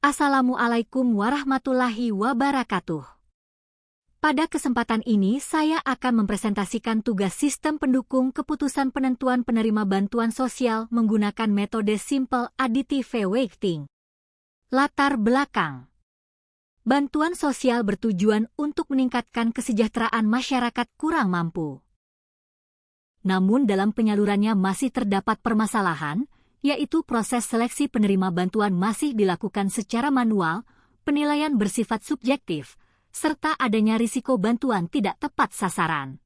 Assalamualaikum warahmatullahi wabarakatuh. Pada kesempatan ini saya akan mempresentasikan tugas sistem pendukung keputusan penentuan penerima bantuan sosial menggunakan metode Simple Additive Weighting. Latar belakang. Bantuan sosial bertujuan untuk meningkatkan kesejahteraan masyarakat kurang mampu. Namun dalam penyalurannya masih terdapat permasalahan, yaitu proses seleksi penerima bantuan masih dilakukan secara manual, penilaian bersifat subjektif, serta adanya risiko bantuan tidak tepat sasaran.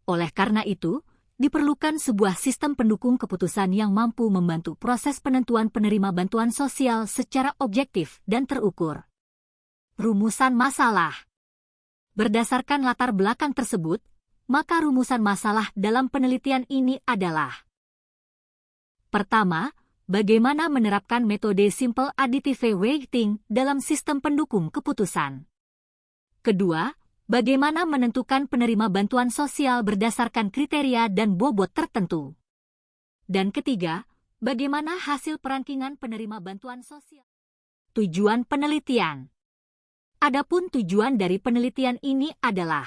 Oleh karena itu, diperlukan sebuah sistem pendukung keputusan yang mampu membantu proses penentuan penerima bantuan sosial secara objektif dan terukur. Rumusan masalah. Berdasarkan latar belakang tersebut, maka rumusan masalah dalam penelitian ini adalah: pertama, bagaimana menerapkan metode Simple Additive Weighting dalam sistem pendukung keputusan. Kedua, bagaimana menentukan penerima bantuan sosial berdasarkan kriteria dan bobot tertentu. Dan ketiga, bagaimana hasil perankingan penerima bantuan sosial. Tujuan penelitian. Adapun tujuan dari penelitian ini adalah: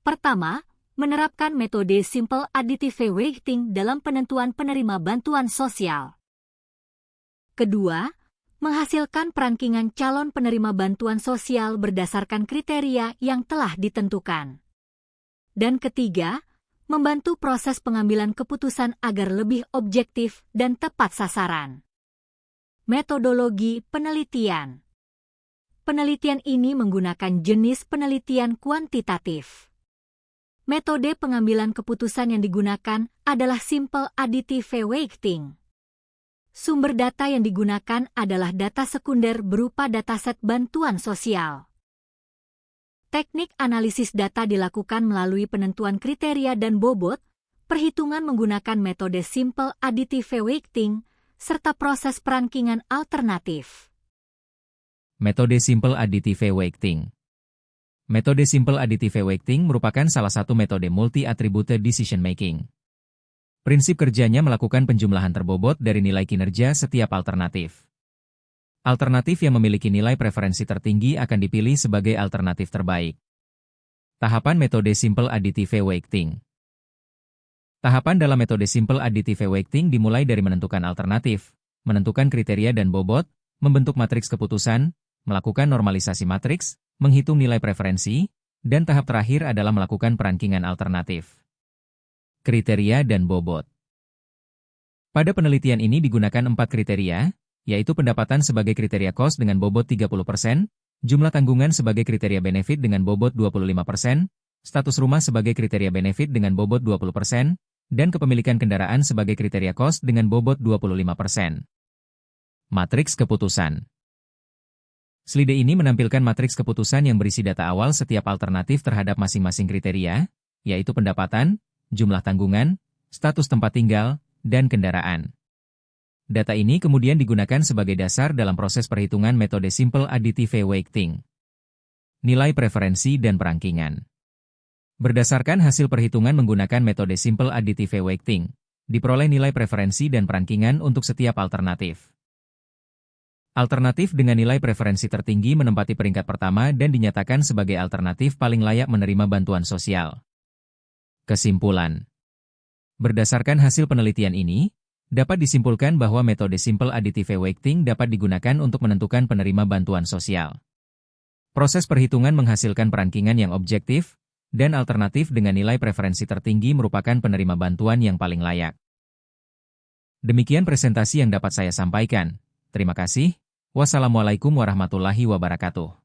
pertama, menerapkan metode Simple Additive Weighting dalam penentuan penerima bantuan sosial. Kedua, menghasilkan perankingan calon penerima bantuan sosial berdasarkan kriteria yang telah ditentukan. Dan ketiga, membantu proses pengambilan keputusan agar lebih objektif dan tepat sasaran. Metodologi penelitian. Penelitian ini menggunakan jenis penelitian kuantitatif. Metode pengambilan keputusan yang digunakan adalah Simple Additive Weighting. Sumber data yang digunakan adalah data sekunder berupa dataset bantuan sosial. Teknik analisis data dilakukan melalui penentuan kriteria dan bobot, perhitungan menggunakan metode Simple Additive Weighting, serta proses perankingan alternatif. Metode Simple Additive Weighting. Metode Simple Additive Weighting merupakan salah satu metode multi-attributed decision making. Prinsip kerjanya melakukan penjumlahan terbobot dari nilai kinerja setiap alternatif. Alternatif yang memiliki nilai preferensi tertinggi akan dipilih sebagai alternatif terbaik. Tahapan metode Simple Additive Weighting. Tahapan dalam metode Simple Additive Weighting dimulai dari menentukan alternatif, menentukan kriteria dan bobot, membentuk matriks keputusan, melakukan normalisasi matriks, menghitung nilai preferensi, dan tahap terakhir adalah melakukan perankingan alternatif. Kriteria dan bobot. Pada penelitian ini digunakan 4 kriteria, yaitu pendapatan sebagai kriteria cost dengan bobot 30%, jumlah tanggungan sebagai kriteria benefit dengan bobot 25%, status rumah sebagai kriteria benefit dengan bobot 20%, dan kepemilikan kendaraan sebagai kriteria cost dengan bobot 25%. Matriks keputusan. Slide ini menampilkan matriks keputusan yang berisi data awal setiap alternatif terhadap masing-masing kriteria, yaitu pendapatan, jumlah tanggungan, status tempat tinggal, dan kendaraan. Data ini kemudian digunakan sebagai dasar dalam proses perhitungan metode Simple Additive Weighting. Nilai preferensi dan perankingan. Berdasarkan hasil perhitungan menggunakan metode Simple Additive Weighting, diperoleh nilai preferensi dan perankingan untuk setiap alternatif. Alternatif dengan nilai preferensi tertinggi menempati peringkat pertama dan dinyatakan sebagai alternatif paling layak menerima bantuan sosial. Kesimpulan. Berdasarkan hasil penelitian ini, dapat disimpulkan bahwa metode Simple Additive Weighting dapat digunakan untuk menentukan penerima bantuan sosial. Proses perhitungan menghasilkan perankingan yang objektif, dan alternatif dengan nilai preferensi tertinggi merupakan penerima bantuan yang paling layak. Demikian presentasi yang dapat saya sampaikan. Terima kasih. Wassalamualaikum warahmatullahi wabarakatuh.